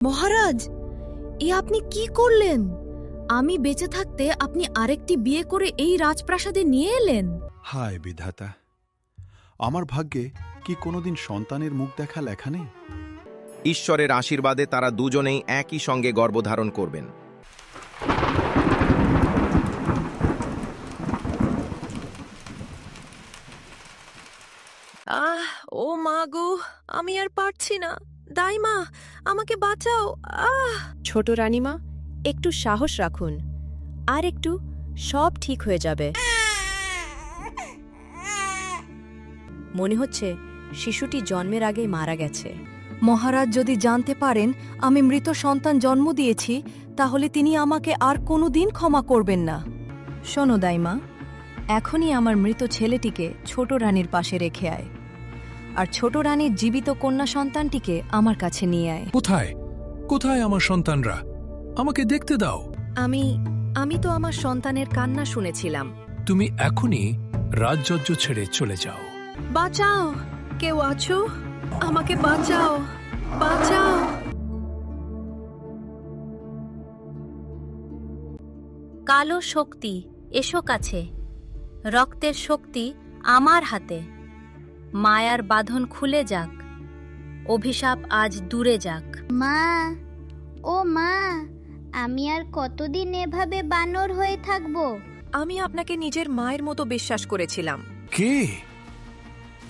মহারাজ, এ আপনি কি করলেন? আমি বেঁচে থাকতে আপনি আরেকটি বিয়ে করে এই রাজপ্রাসাদে নিয়ে এলেন। হায় বিধাতা, আমার ভাগ্যে কি কোনোদিন সন্তানের মুখ দেখা লেখা নেই? ঈশ্বরের আশীর্বাদে তারা দুজনেই একই সঙ্গে গর্ভধারণ করবেন। ও মা গো, আমি আর পারছি না। দাইমা, আমাকে বাঁচাও। ছোট রানীমা, একটু সাহস রাখুন, আর একটু, সব ঠিক হয়ে যাবে। মনে হচ্ছে শিশুটি জন্মের আগেই মারা গেছে। মহারাজ যদি জানতে পারেন আমি মৃত সন্তান জন্ম দিয়েছি, তাহলে তিনি আমাকে আর কোনোদিন ক্ষমা করবেন না। শোনো দাইমা, এখনই আমার মৃত ছেলেটিকে ছোট রানীর পাশে রেখে আয়, আর ছোট রানীর জীবিত কন্যা সন্তানটিকে আমার কাছে নিয়ে আয়। কোথায় কোথায় আমার সন্তানরা? আমাকে দেখতে দাও। আমি তো আমার সন্তানের কান্না শুনেছিলাম। তুমি এখনই রাজযজ্ঞ ছেড়ে চলে যাও। বাঁচাও, কেউ আছো? আমাকে বাঁচাও, বাঁচাও। কালো শক্তি, এসো কাছে। রক্তের শক্তি আমার হাতে। মায়ার বাঁধন খুলে যাক, অভিশাপ আজ দূরে যাক। মা, ও মা, আমি আর কতদিন এভাবে বানর হয়ে থাকবো? আমি আপনাকে নিজের মায়ের মতো বিশ্বাস করেছিলাম। কে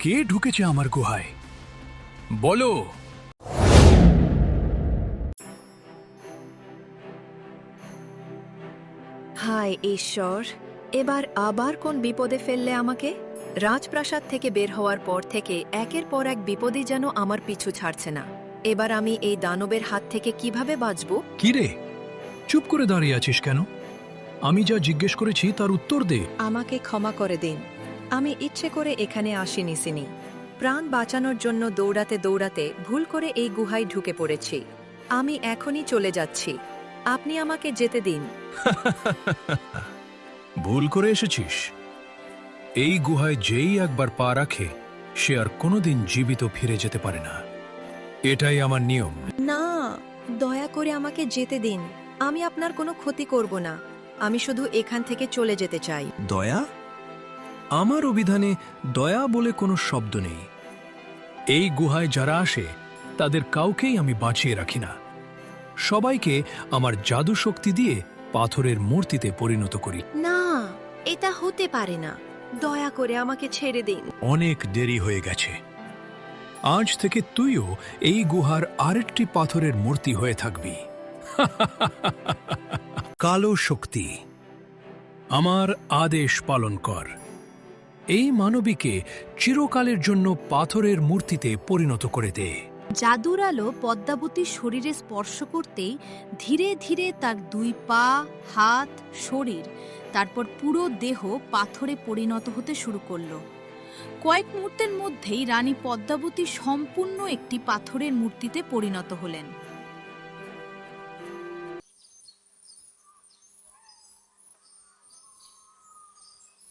কে ঢুকেছে আমার গুহায়? বলো। হায় ঈশ্বর, এবার আবার কোন বিপদে ফেললে আমাকে? রাজপ্রাসাদ থেকে বের হওয়ার পর থেকে একের পর এক বিপদই যেন আমার পিছু ছাড়ছে না। এবার আমি এই দানবের হাত থেকে কিভাবে বাঁচব? কি রে, চুপ করে দাঁড়িয়ে আছিস কেন? আমি যা জিজ্ঞেস করেছি তার উত্তর দে। আমাকে ক্ষমা করে দিন, আমি ইচ্ছে করে এখানে আসিনি সিনি। প্রাণ বাঁচানোর জন্য দৌড়াতে দৌড়াতে ভুল করে এই গুহায় ঢুকে পড়েছি। আমি এখনই চলে যাচ্ছি, আপনি আমাকে যেতে দিন। ভুল করে এসেছিস। এই গুহায় যেই একবার পা রাখে সে আর কোনোদিন জীবিত ফিরে যেতে পারে না। এটাই আমার নিয়ম। না, দয়া করে আমাকে যেতে দিন। আমি আপনার কোনো ক্ষতি করব না, আমি শুধু এখান থেকে চলে যেতে চাই। দয়া? আমার অভিধানে দয়া বলে কোনো শব্দ নেই। এই গুহায় যারা আসে তাদের কাউকেই আমি বাঁচিয়ে রাখি না। সবাইকে আমার জাদু শক্তি দিয়ে পাথরের মূর্তিতে পরিণত করি। না, এটা হতে পারে না, দয়া করে আমাকে ছেড়ে দিন। অনেক দেরি হয়ে গেছে। আজ থেকে তুইও এই গুহার আরেকটি পাথরের মূর্তি হয়ে থাকবি। কালো শক্তি, আমার আদেশ পালন কর। এই মানবীকে চিরকালের জন্য পাথরের মূর্তিতে পরিণত করে দে। জাদুর আলো পদ্মাবতীর শরীরে স্পর্শ করতেই ধীরে ধীরে তার দুই পা, হাত, শরীর, তারপর পুরো দেহ পাথরে পরিণত হতে শুরু করল। কয়েক মুহূর্তের মধ্যেই রানী পদ্মাবতী সম্পূর্ণ একটি পাথরের মূর্তিতে পরিণত হলেন।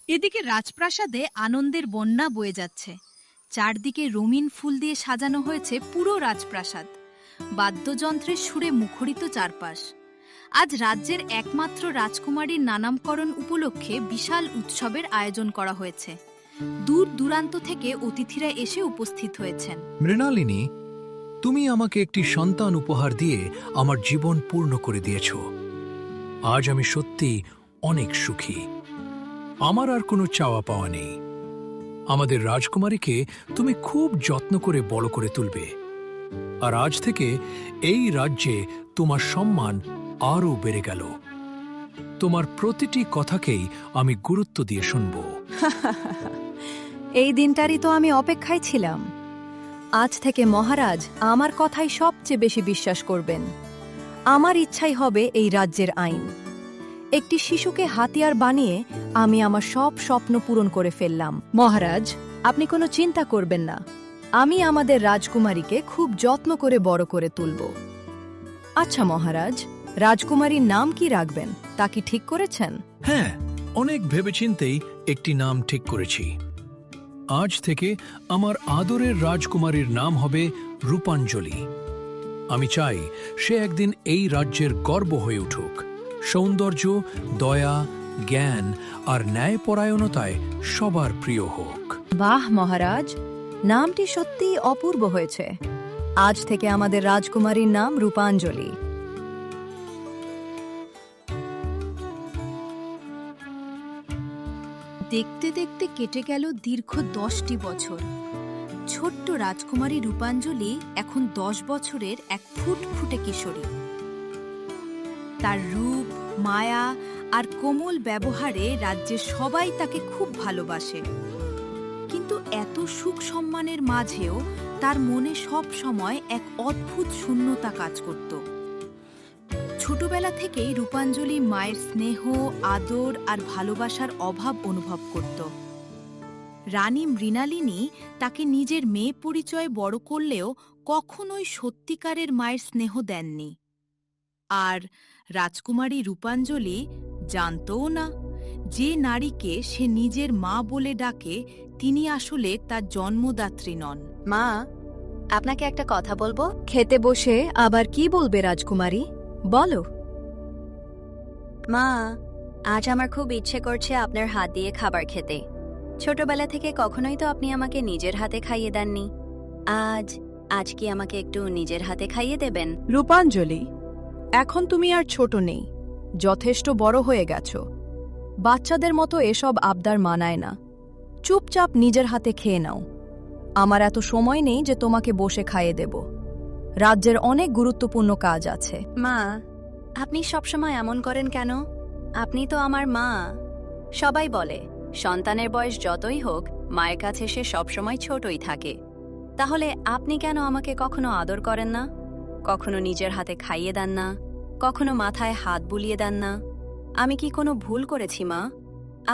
এদিকে রাজপ্রাসাদে আনন্দের বন্যা বয়ে যাচ্ছে। চারদিকে রঙিন ফুল দিয়ে সাজানো হয়েছে পুরো রাজপ্রাসাদ। বাদ্যযন্ত্রের সুরে মুখরিত চারপাশ। আজ রাজ্যের একমাত্র রাজকুমারীর নামকরণ উপলক্ষে বিশাল উৎসবের আয়োজন করা হয়েছে। দূর দূরান্ত থেকে অতিথিরা এসে উপস্থিত হয়েছেন। মৃণালিনী, তুমি আমাকে একটি সন্তান উপহার দিয়ে আমার জীবন পূর্ণ করে দিয়েছ। আজ আমি সত্যি অনেক সুখী। আমার আর কোনো চাওয়া পাওয়া নেই। আমাদের রাজকুমারীকে তুমি খুব যত্ন করে বড় করে তুলবে, আর আজ থেকে এই রাজ্যে তোমার সম্মান আরও বেড়ে গেল। তোমার প্রতিটি কথাকেই আমি গুরুত্ব দিয়ে শুনব। এই দিনটারই তো আমি অপেক্ষায় ছিলাম। আজ থেকে মহারাজ আমার কথাই সবচেয়ে বেশি বিশ্বাস করবেন। আমার ইচ্ছাই হবে এই রাজ্যের আইন। একটি শিশুকে হাতিয়ার বানিয়ে আমি আমার সব স্বপ্ন পূরণ করে ফেললাম। মহারাজ, আপনি কোনো চিন্তা করবেন না, আমি আমাদের রাজকুমারীকে খুব যত্ন করে বড় করে তুলব। আচ্ছা মহারাজ, রাজকুমারীর নাম কি রাখবেন তা কি ঠিক করেছেন? হ্যাঁ, অনেক ভেবেচিন্তেই একটি নাম ঠিক করেছি। আজ থেকে আমার আদরের রাজকুমারীর নাম হবে রূপাঞ্জলি। আমি চাই সে একদিন এই রাজ্যের গর্ব হয়ে উঠুক, সৌন্দর্য, দয়া, জ্ঞান আর ন্যায়পরায়ণতায় সবার প্রিয় হোক। বাহ মহারাজ, নামটি সত্যিই অপূর্ব হয়েছে। আজ থেকে আমাদের রাজকুমারীর নাম রূপাঞ্জলি। দেখতে দেখতে কেটে গেল দীর্ঘ 10টি বছর। ছোট্ট রাজকুমারী রূপাঞ্জলি এখন 10 বছরের এক ফুটফুটে কিশোরী। তার রূপ, মায়া আর কোমল ব্যবহারে রাজ্যের সবাই তাকে খুব ভালোবাসে। কিন্তু এত সুখ সম্মানের মাঝেও তার মনে সব সময় এক অদ্ভুত শূন্যতা কাজ করত। ছোটবেলা থেকেই রূপাঞ্জলি মায়ের স্নেহ, আদর আর ভালোবাসার অভাব অনুভব করত। রানী মৃণালিনী তাকে নিজের মেয়ে পরিচয়ে বড় করলেও কখনোই সত্যিকারের মায়ের স্নেহ দেননি। আর রাজকুমারী রূপাঞ্জলি জানতও না যে নারীকে সে নিজের মা বলে ডাকে তিনি আসলে তার জন্মদাত্রী নন। মা, আপনাকে একটা কথা বলবো। খেতে বসে আবার কি বলবে রাজকুমারী? বলো। মা, আজ আমার খুব ইচ্ছে করছে আপনার হাত দিয়ে খাবার খেতে। ছোটবেলা থেকে কখনোই তো আপনি আমাকে নিজের হাতে খাইয়ে দেননি। আজ কি আমাকে একটু নিজের হাতে খাইয়ে দেবেন? রূপাঞ্জলি, এখন তুমি আর ছোট নেই, যথেষ্ট বড় হয়ে গেছ। বাচ্চাদের মতো এসব আবদার মানায় না। চুপচাপ নিজের হাতে খেয়ে নাও। আমার এত সময় নেই যে তোমাকে বসে খাইয়ে দেব। রাজ্যের অনেক গুরুত্বপূর্ণ কাজ আছে। মা, আপনি সবসময় এমন করেন কেন? আপনি তো আমার মা। সবাই বলে সন্তানের বয়স যতই হোক মায়ের কাছে সে সবসময় ছোটই থাকে। তাহলে আপনি কেন আমাকে কখনো আদর করেন না? কখনো নিজের হাতে খাইয়ে দেন না? কখনো মাথায় হাত বুলিয়ে দেন না? আমি কি কোনো ভুল করেছি মা?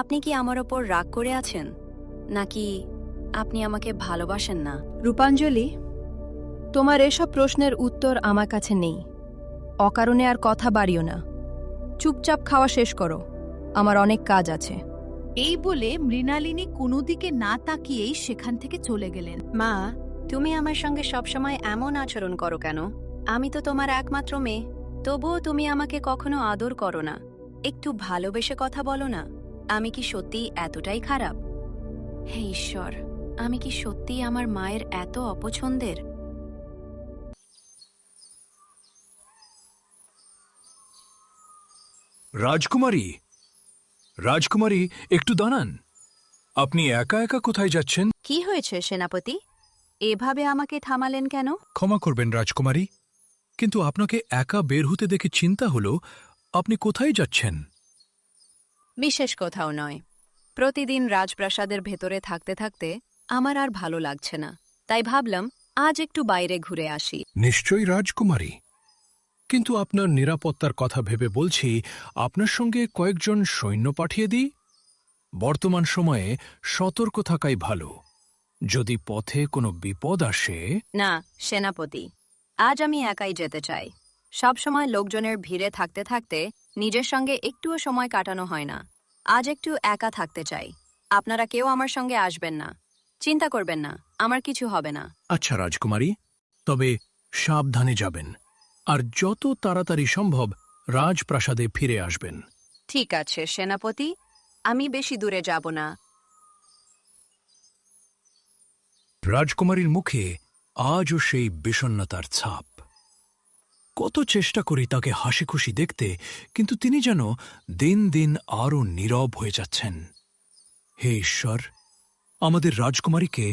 আপনি কি আমার ওপর রাগ করে আছেন, নাকি আপনি আমাকে ভালোবাসেন না? রূপাঞ্জলি, তোমার এসব প্রশ্নের উত্তর আমার কাছে নেই। অকারণে আর কথা বাড়িও না। চুপচাপ খাওয়া শেষ করো, আমার অনেক কাজ আছে। এই বলে মৃণালিনী কোনো দিকে না তাকিয়েই সেখান থেকে চলে গেলেন। মা, তুমি আমার সঙ্গে সবসময় এমন আচরণ করো কেন? আমি তো তোমার একমাত্র মেয়ে, তবুও তুমি আমাকে কখনো আদর করো না, একটু ভালোবেসে কথা বলো না। আমি কি সত্যিই এতটাই খারাপ? হে ঈশ্বর, আমি কি সত্যিই আমার মায়ের এত অপছন্দের? রাজকুমারী, রাজকুমারী, একটু দাঁড়ান। আপনি একা একা কোথায় যাচ্ছেন? কি হয়েছে সেনাপতি? এভাবে আমাকে থামালেন কেন? ক্ষমা করবেন রাজকুমারী, কিন্তু আপনাকে একা বের হতে দেখে চিন্তা হলো আপনি কোথায় যাচ্ছেন। বিশেষ কোথাও নয়। প্রতিদিন রাজপ্রাসাদের ভেতরে থাকতে থাকতে আমার আর ভালো লাগছে না, তাই ভাবলাম আজ একটু বাইরে ঘুরে আসি। নিশ্চয়ই রাজকুমারী, কিন্তু আপনার নিরাপত্তার কথা ভেবে বলছি আপনার সঙ্গে কয়েকজন সৈন্য পাঠিয়ে দিই। বর্তমান সময়ে সতর্ক থাকাই ভালো। যদি পথে কোনো বিপদ আসে। না সেনাপতি, আজ আমি একাই যেতে চাই। সবসময় লোকজনের ভিড়ে থাকতে থাকতে নিজের সঙ্গে একটুও সময় কাটানো হয় না। আজ একটু একা থাকতে চাই। আপনারা কেউ আমার সঙ্গে আসবেন না, চিন্তা করবেন না, আমার কিছু হবে না। আচ্ছা রাজকুমারী, তবে সাবধানে যাবেন আর যত তাড়াতাড়ি সম্ভব রাজপ্রাসাদে ফিরে আসবেন। ঠিক আছে সেনাপতি, আমি বেশি দূরে যাব না। রাজকুমারীর মুখে আজও সেই বিষণ্ণতার ছাপ। কত চেষ্টা করি তাকে হাসি খুশি দেখতে, কিন্তু তিনি যেন দিন দিন আরও নীরব হয়ে যাচ্ছেন। হে ঈশ্বর, আমাদের রাজকুমারীকে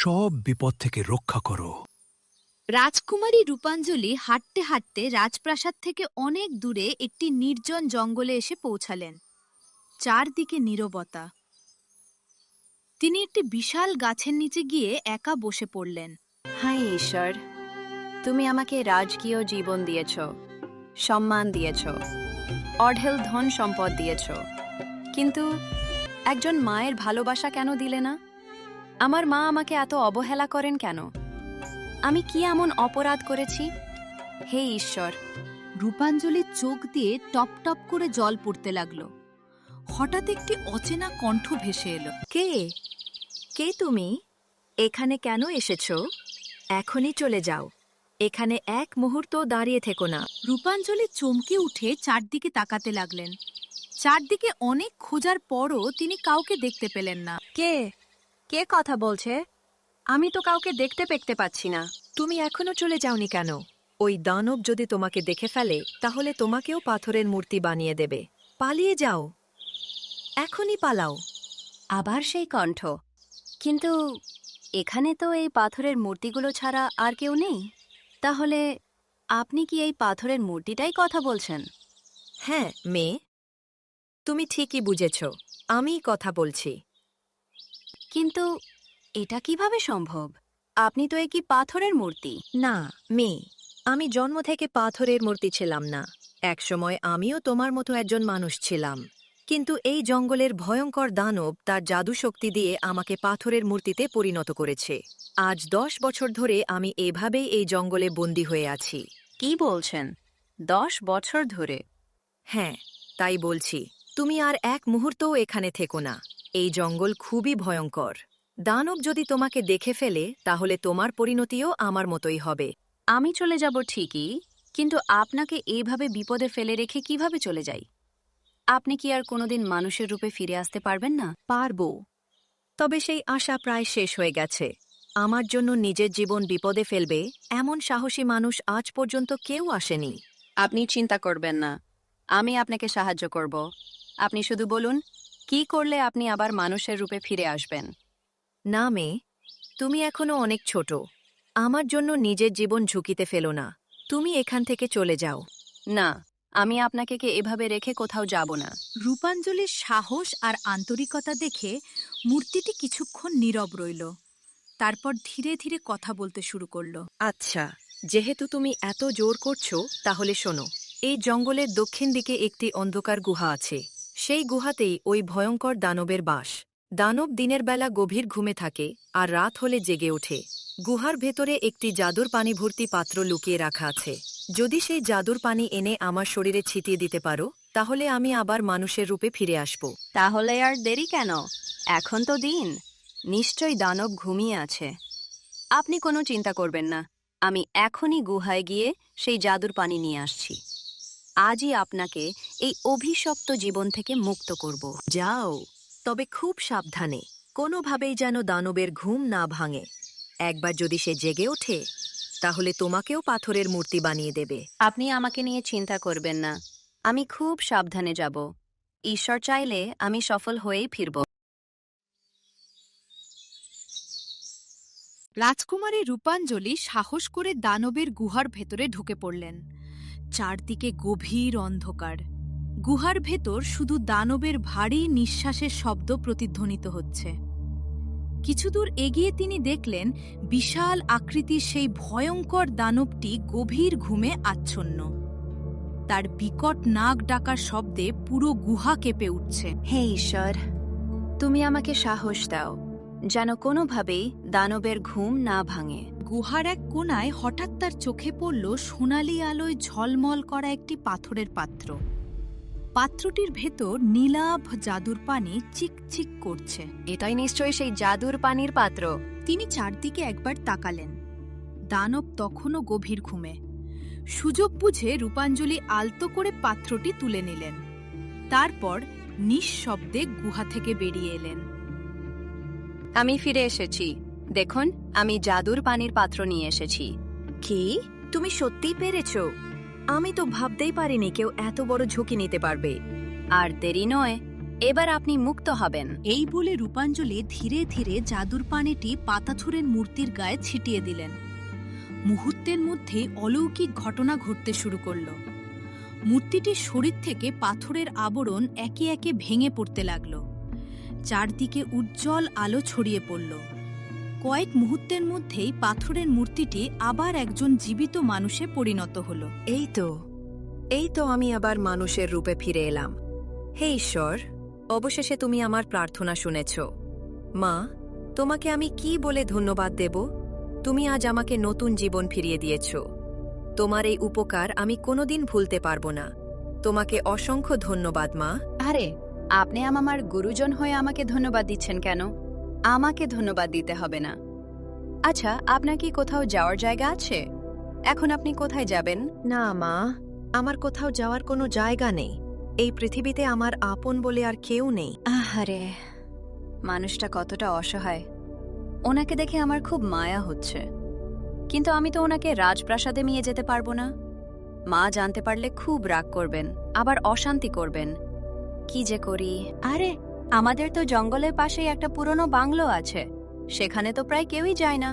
সব বিপদ থেকে রক্ষা করো। রাজকুমারী রূপাঞ্জলি হাঁটতে হাঁটতে রাজপ্রাসাদ থেকে অনেক দূরে একটি নির্জন জঙ্গলে এসে পৌঁছালেন। চারদিকে নীরবতা। তিনি একটি বিশাল গাছের নিচে গিয়ে একা বসে পড়লেন। হায় ঈশ্বর, তুমি আমাকে রাজকীয় জীবন দিয়েছ, সম্মান দিয়েছ, অঢেল ধন সম্পদ দিয়েছ, কিন্তু একজন মায়ের ভালোবাসা কেন দিলে না? আমার মা আমাকে এত অবহেলা করেন কেন? আমি কি এমন অপরাধ করেছি? হে ঈশ্বর! রূপাঞ্জলির চোখ দিয়ে টপ টপ করে জল পড়তে লাগলো। হঠাৎ একটি অচেনা কণ্ঠ ভেসে এলো। কে কে তুমি? এখানে কেন এসেছ? এখনই চলে যাও, এখানে এক মুহূর্ত দাঁড়িয়ে থেকো না। রূপাঞ্জলি চমকে উঠে চারদিকে তাকাতে লাগলেন। চারদিকে অনেক খোঁজার পরও তিনি কাউকে দেখতে পেলেন না। কে কে কথা বলছে? আমি তো কাউকে দেখতে পাচ্ছি না। তুমি এখনো চলে যাওনি কেন? ওই দানব যদি তোমাকে দেখে ফেলে তাহলে তোমাকেও পাথরের মূর্তি বানিয়ে দেবে। পালিয়ে যাও, এখনই পালাও। আবার সেই কণ্ঠ। কিন্তু এখানে তো এই পাথরের মূর্তিগুলো ছাড়া আর কেউ নেই। তাহলে আপনি কি এই পাথরের মূর্তিটাই কথা বলছেন? হ্যাঁ মেয়ে, তুমি ঠিকই বুঝেছ, আমিই কথা বলছি। কিন্তু এটা কিভাবে সম্ভব? আপনি তো একই পাথরের মূর্তি। না মেয়ে, আমি জন্ম থেকে পাথরের মূর্তি ছিলাম না। একসময় আমিও তোমার মতো একজন মানুষ ছিলাম, কিন্তু এই জঙ্গলের ভয়ঙ্কর দানব তার জাদু শক্তি দিয়ে আমাকে পাথরের মূর্তিতে পরিণত করেছে। আজ 10 বছর ধরে আমি এভাবেই এই জঙ্গলে বন্দী হয়ে আছি। কি বলছেন? 10 বছর ধরে? হ্যাঁ, তাই বলছি। তুমি আর এক মুহূর্তও এখানে থেকো না। এই জঙ্গল খুবই ভয়ঙ্কর। দানব যদি তোমাকে দেখে ফেলে তাহলে তোমার পরিণতিও আমার মতোই হবে। আমি চলে যাব ঠিকই, কিন্তু আপনাকে এইভাবে বিপদে ফেলে রেখে কিভাবে চলে যাই? আপনি কি আর কোনোদিন মানুষের রূপে ফিরে আসতে পারবেন না? পারবো, তবে সেই আশা প্রায় শেষ হয়ে গেছে। আমার জন্য নিজের জীবন বিপদে ফেলবে এমন সাহসী মানুষ আজ পর্যন্ত কেউ আসেনি। আপনি চিন্তা করবেন না, আমি আপনাকে সাহায্য করব। আপনি শুধু বলুন কি করলে আপনি আবার মানুষের রূপে ফিরে আসবেন। না মেয়ে, তুমি এখনো অনেক ছোট। আমার জন্য নিজের জীবন ঝুঁকিতে ফেলো না। তুমি এখান থেকে চলে যাও। না, আমি আপনাকে এভাবে রেখে কোথাও যাব না। রূপাঞ্জলির সাহস আর আন্তরিকতা দেখে মূর্তিটি কিছুক্ষণ নীরব রইল। তারপর ধীরে ধীরে কথা বলতে শুরু করল। আচ্ছা, যেহেতু তুমি এত জোর করছো তাহলে শোনো। এই জঙ্গলের দক্ষিণ দিকে একটি অন্ধকার গুহা আছে। সেই গুহাতেই ওই ভয়ঙ্কর দানবের বাস। দানব দিনের বেলা গভীর ঘুমে থাকে আর রাত হলে জেগে ওঠে। গুহার ভেতরে একটি জাদুর পানি ভর্তি পাত্র লুকিয়ে রাখা আছে। যদি সেই জাদুর পানি এনে আমার শরীরে ছিটিয়ে দিতে পারো তাহলে আমি আবার মানুষের রূপে ফিরে আসব। তাহলে আর দেরি কেন? এখন তো দিন, নিশ্চয়ই দানব ঘুমিয়ে আছে। আপনি কোনো চিন্তা করবেন না, আমি এখনই গুহায় গিয়ে সেই জাদুর পানি নিয়ে আসছি। আজই আপনাকে এই অভিশপ্ত জীবন থেকে মুক্ত করব। যাও, তবে খুব সাবধানে। কোনোভাবেই যেন দানবের ঘুম না ভাঙে। একবার যদি সে জেগে ওঠে তাহলে তোমাকেও পাথরের মূর্তি বানিয়ে দেবে। আপনি আমাকে নিয়ে চিন্তা করবেন না, আমি খুব সাবধানে যাব। ঈশ্বর চাইলে আমি সফল হয়েই ফিরব। রাজকুমারী রূপাঞ্জলি সাহস করে দানবের গুহার ভেতরে ঢুকে পড়লেন। চারদিকে গভীর অন্ধকার। গুহার ভেতর শুধু দানবের ভারী নিঃশ্বাসের শব্দ প্রতিধ্বনিত হচ্ছে। কিছুদূর এগিয়ে তিনি দেখলেন বিশাল আকৃতির সেই ভয়ঙ্কর দানবটি গভীর ঘুমে আচ্ছন্ন। তার বিকট নাক ডাকার শব্দে পুরো গুহা কেঁপে উঠছে। হে ঈশ্বর, তুমি আমাকে সাহস দাও, যেন কোনোভাবেই দানবের ঘুম না ভাঙে। গুহার এক কোণায় হঠাৎ তার চোখে পড়ল সোনালি আলোয় ঝলমল করা একটি পাথরের পাত্র। পাত্রটির ভেতর নীলাভ জাদুর পানি চিকচিক করছে। এটাই নিশ্চয়ই সেই জাদুর পানির পাত্র। তিনি চারদিকে একবার তাকালেন। দানব তখনও গভীর ঘুমে। সুযোগ বুঝে রূপাঞ্জলি আলতো করে পাত্রটি তুলে নিলেন। তারপর নিঃশব্দে গুহা থেকে বেরিয়ে এলেন। আমি ফিরে এসেছি, দেখুন আমি জাদুর পানির পাত্র নিয়ে এসেছি। কি, তুমি সত্যিই পেরেছো? আমি তো ভাবতেই পারিনি কেউ এত বড় ঝুঁকি নিতে পারবে। আর দেরি নয়, এবার আপনি মুক্ত হবেন। এই বলে রূপাঞ্জলি ধীরে ধীরে জাদুর পানিটি পাতাথুরের মূর্তির গায়ে ছিটিয়ে দিলেন। মুহূর্তের মধ্যে অলৌকিক ঘটনা ঘটতে শুরু করল। মূর্তিটির শরীর থেকে পাথরের আবরণ একে একে ভেঙে পড়তে লাগল। চারদিকে উজ্জ্বল আলো ছড়িয়ে পড়ল। কয়েক মুহূর্তের মধ্যেই পাথরের মূর্তিটি আবার একজন জীবিত মানুষে পরিণত হল। এই তো আমি আবার মানুষের রূপে ফিরে এলাম। হে ঈশ্বর, অবশেষে তুমি আমার প্রার্থনা শুনেছ। মা, তোমাকে আমি কি বলে ধন্যবাদ দেব? তুমি আজ আমাকে নতুন জীবন ফিরিয়ে দিয়েছ। তোমার এই উপকার আমি কোনোদিন ভুলতে পারবো না। তোমাকে অসংখ্য ধন্যবাদ মা। আরে, আপনি আমার গুরুজন হয়ে আমাকে ধন্যবাদ দিচ্ছেন কেন? আমাকে ধন্যবাদ দিতে হবে না। আচ্ছা, আপনার কি কোথাও যাওয়ার জায়গা আছে? এখন আপনি কোথায় যাবেন? না মা, আমার কোথাও যাওয়ার কোনো জায়গা নেই। এই পৃথিবীতে আমার আপন বলে আর কেউ নেই। আহারে, মানুষটা কতটা অসহায়। ওনাকে দেখে আমার খুব মায়া হচ্ছে, কিন্তু আমি তো ওনাকে রাজপ্রাসাদে নিয়ে যেতে পারবো না। মা জানতে পারলে খুব রাগ করবেন, আবার অশান্তি করবেন। কি যে করি। আরে, আমাদের তো জঙ্গলের পাশেই একটা পুরনো বাংলো আছে, সেখানে তো প্রায় কেউই যায় না।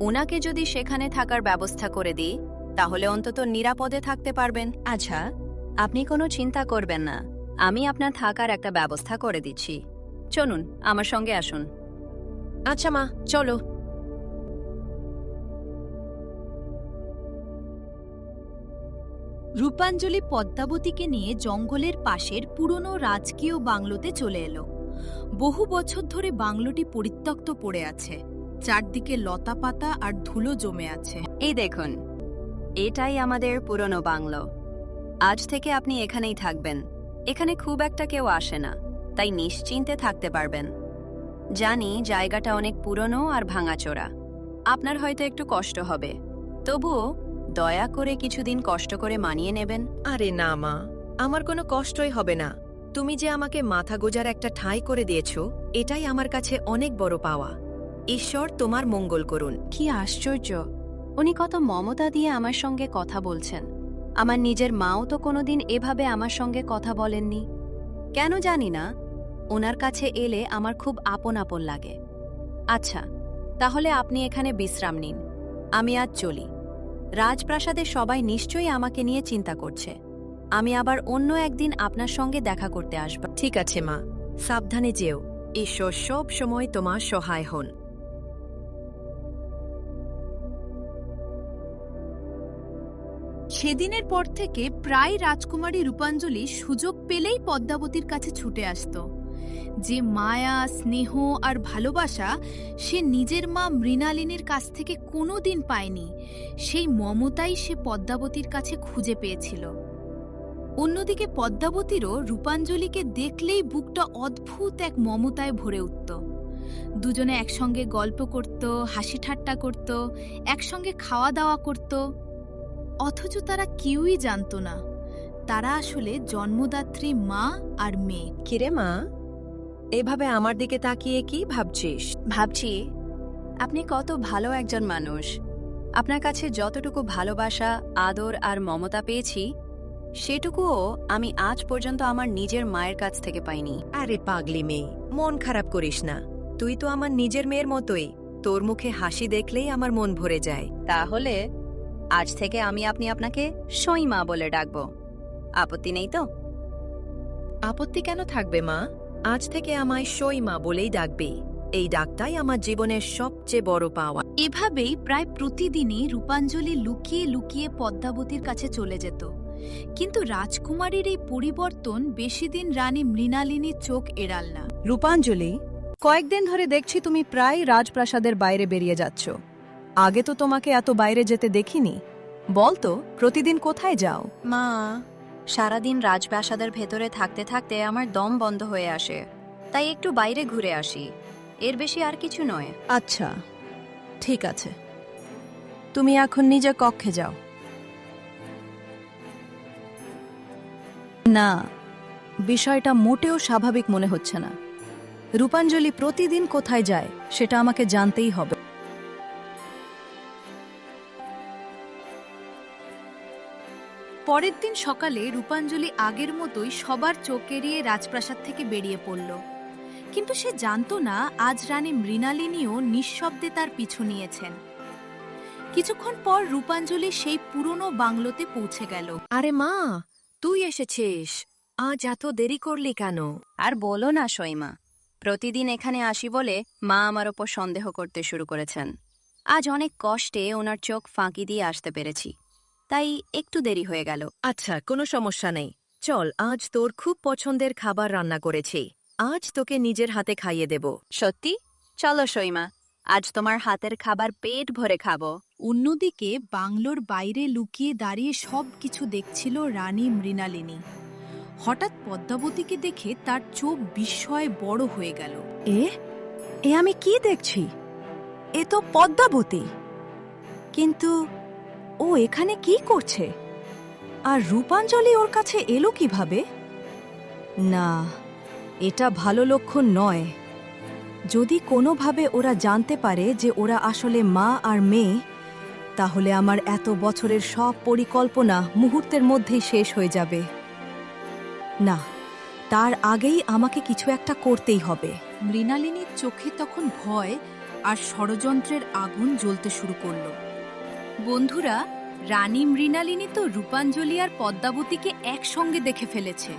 ওনাকে যদি সেখানে থাকার ব্যবস্থা করে দিই, তাহলে অন্তত নিরাপদে থাকতে পারবেন। আচ্ছা, আপনি কোনো চিন্তা করবেন না, আমি আপনার থাকার একটা ব্যবস্থা করে দিচ্ছি। চলুন, আমার সঙ্গে আসুন। আচ্ছা মা, চলো। রূপাঞ্জলি পদ্মাবতীকে নিয়ে জঙ্গলের পাশের পুরনো রাজকীয় বাংলোতে চলে এলো। বহু বছর ধরে বাংলোটি পরিত্যক্ত পড়ে আছে, চারদিকে লতাপাতা আর ধুলো জমে আছে। এই দেখুন, এটাই আমাদের পুরনো বাংলো। আজ থেকে আপনি এখানেই থাকবেন। এখানে খুব একটা কেউ আসে না, তাই নিশ্চিন্তে থাকতে পারবেন। জানি জায়গাটা অনেক পুরনো আর ভাঙাচোরা, আপনার হয়তো একটু কষ্ট হবে, তবুও দয়া করে কিছুদিন কষ্ট করে মানিয়ে নেবেন। আরে না মা, আমার কোনো কষ্টই হবে না। তুমি যে আমাকে মাথা গোজার একটা ঠাঁই করে দিয়েছো, এটাই আমার কাছে অনেক বড় পাওয়া। ঈশ্বর তোমার মঙ্গল করুন। কি আশ্চর্য, উনি কত মমতা দিয়ে আমার সঙ্গে কথা বলছেন। আমার নিজের মাও তো কোনোদিন এভাবে আমার সঙ্গে কথা বলেননি। কেন জানি না, ওনার কাছে এলে আমার খুব আপন আপন লাগে। আচ্ছা, তাহলে আপনি এখানে বিশ্রাম নিন, আমি আজ চলি। রাজপ্রাসাদে সবাই নিশ্চয়ই আমাকে নিয়ে চিন্তা করছে। আমি আবার অন্য একদিন আপনার সঙ্গে দেখা করতে আসব। ঠিক আছে মা, সাবধানে যেও। ঈশ্বর সব সময় তোমার সহায় হন। সেদিনের পর থেকে প্রায় রাজকুমারী রূপাঞ্জলি সুযোগ পেলেই পদ্মাবতীর কাছে ছুটে আসত। যে মায়া, স্নেহ আর ভালোবাসা সে নিজের মা মৃণালিনীর কাছ থেকে কোনোদিন পায়নি, সেই মমতাই সে পদ্মাবতীর কাছে খুঁজে পেয়েছিল। অন্যদিকে পদ্মাবতীরও রূপাঞ্জলিকে দেখলেই বুকটা অদ্ভুত এক মমতায় ভরে উঠত। দুজনে একসঙ্গে গল্প করত, হাসি ঠাট্টা করত, একসঙ্গে খাওয়া দাওয়া করত। অথচ তারা কেউই জানত না তারা আসলে জন্মদাত্রী মা আর মেয়ে। কিরে মা, এভাবে আমার দিকে তাকিয়ে কি ভাবছিস? ভাবছি আপনি কত ভালো একজন মানুষ। আপনার কাছে যতটুকু ভালোবাসা, আদর আর মমতা পেয়েছি, সেটুকুও আমি আজ পর্যন্ত আমার নিজের মায়ের কাছ থেকে পাইনি। আরে পাগলি মেয়ে, মন খারাপ করিস না। তুই তো আমার নিজের মেয়ের মতোই। তোর মুখে হাসি দেখলেই আমার মন ভরে যায়। তাহলে আজ থেকে আমি আপনাকে সই মা বলে ডাকব। আপত্তি নেই তো? আপত্তি কেন থাকবে মা? আজ থেকে আমায় সই মা বলেই ডাকবি। এই ডাকটাই আমার জীবনের সবচেয়ে বড় পাওয়া। এভাবেই প্রায় প্রতিদিনই রূপাঞ্জলি লুকিয়ে লুকিয়ে পদ্মাবতীর কাছে চলে যেত। কিন্তু রাজকুমারীর এই পরিবর্তন বেশিদিন রানী মৃণালিনীর চোখ এড়াল না। রূপাঞ্জলি, কয়েকদিন ধরে দেখছি তুমি প্রায় রাজপ্রাসাদের বাইরে বেরিয়ে যাচ্ছ। আগে তো তোমাকে এত বাইরে যেতে দেখিনি। বল তো, প্রতিদিন কোথায় যাও? মা, সারাদিন রাজপ্রাসাদের ভেতরে থাকতে থাকতে আমার দম বন্ধ হয়ে আসে, তাই একটু বাইরে ঘুরে আসি। এর বেশি আর কিছু নয়। আচ্ছা, ঠিক আছে, তুমি এখন নিজের কক্ষে যাও। না, বিষয়টা মোটেও স্বাভাবিক মনে হচ্ছে না। রূপাঞ্জলি প্রতিদিন কোথায় যায় সেটা আমাকে জানতেই হবে। পরের দিন সকালে রূপাঞ্জলি আগের মতোই সবার চোখ এড়িয়ে রাজপ্রাসাদ থেকে বেরিয়ে পড়ল। কিন্তু সে জানত না আজ রানী মৃণালিনীও নিঃশব্দে তার পিছু নিয়েছেন। কিছুক্ষণ পর রূপাঞ্জলি সেই পুরনো বাংলোতে পৌঁছে গেল। আরে মা, তুই এসেছিস। আজ এত দেরি করলি কেন? আর বলো না সইমা, প্রতিদিন এখানে আসি বলে মা আমার ওপর সন্দেহ করতে শুরু করেছেন। আজ অনেক কষ্টে ওনার চোখ ফাঁকি দিয়ে আসতে পেরেছি, তাই একটু দেরি হয়ে গেল। আচ্ছা, কোনো সমস্যা নেই। চল, আজ তোর খুব পছন্দের খাবার রান্না করেছি। আজ তোকে নিজের হাতে খাইয়ে দেব। সত্যি? চলো সইমা, আজ তোমার হাতের খাবার পেট ভরে খাবো। অন্যদিকে বাংলোর বাইরে লুকিয়ে দাঁড়িয়ে সব কিছু দেখছিল রানী মৃণালিনী। হঠাৎ পদ্মাবতীকে দেখে তার চোখ বিস্ময়ে বড় হয়ে গেল। এ আমি কি দেখছি? এ তো পদ্মাবতী। কিন্তু ও ও এখানে কি করছে? আর রূপাঞ্জলি ওর কাছে এলো কিভাবে? না, এটা ভালো লক্ষণ নয়। যদি কোনোভাবে ওরা জানতে পারে যে ওরা আসলে মা আর মেয়ে, তাহলে আমার এত বছরের সব পরিকল্পনা মুহূর্তের মধ্যেই শেষ হয়ে যাবে। না, তার আগেই আমাকে কিছু একটা করতেই হবে। মৃণালিনীর চোখে তখন ভয় আর ষড়যন্ত্রের আগুন জ্বলতে শুরু করল। বন্ধুরা, রানী মৃণালিনী তো রূপাঞ্জলি আর পদ্মাবতীকে একসঙ্গে দেখে ফেলেছে।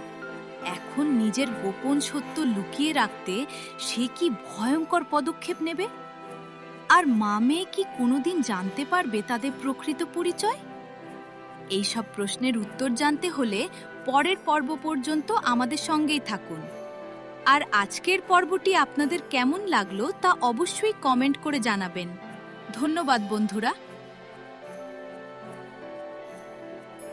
এখন নিজের গোপন সত্য লুকিয়ে রাখতে সে কি ভয়ঙ্কর পদক্ষেপ নেবে? আর মা মেয়ে কি কোনোদিন জানতে পারবে তাদের প্রকৃত পরিচয়? এইসব প্রশ্নের উত্তর জানতে হলে পরের পর্ব পর্যন্ত আমাদের সঙ্গেই থাকুন। আর আজকের পর্বটি আপনাদের কেমন লাগলো তা অবশ্যই কমেন্ট করে জানাবেন। ধন্যবাদ বন্ধুরা।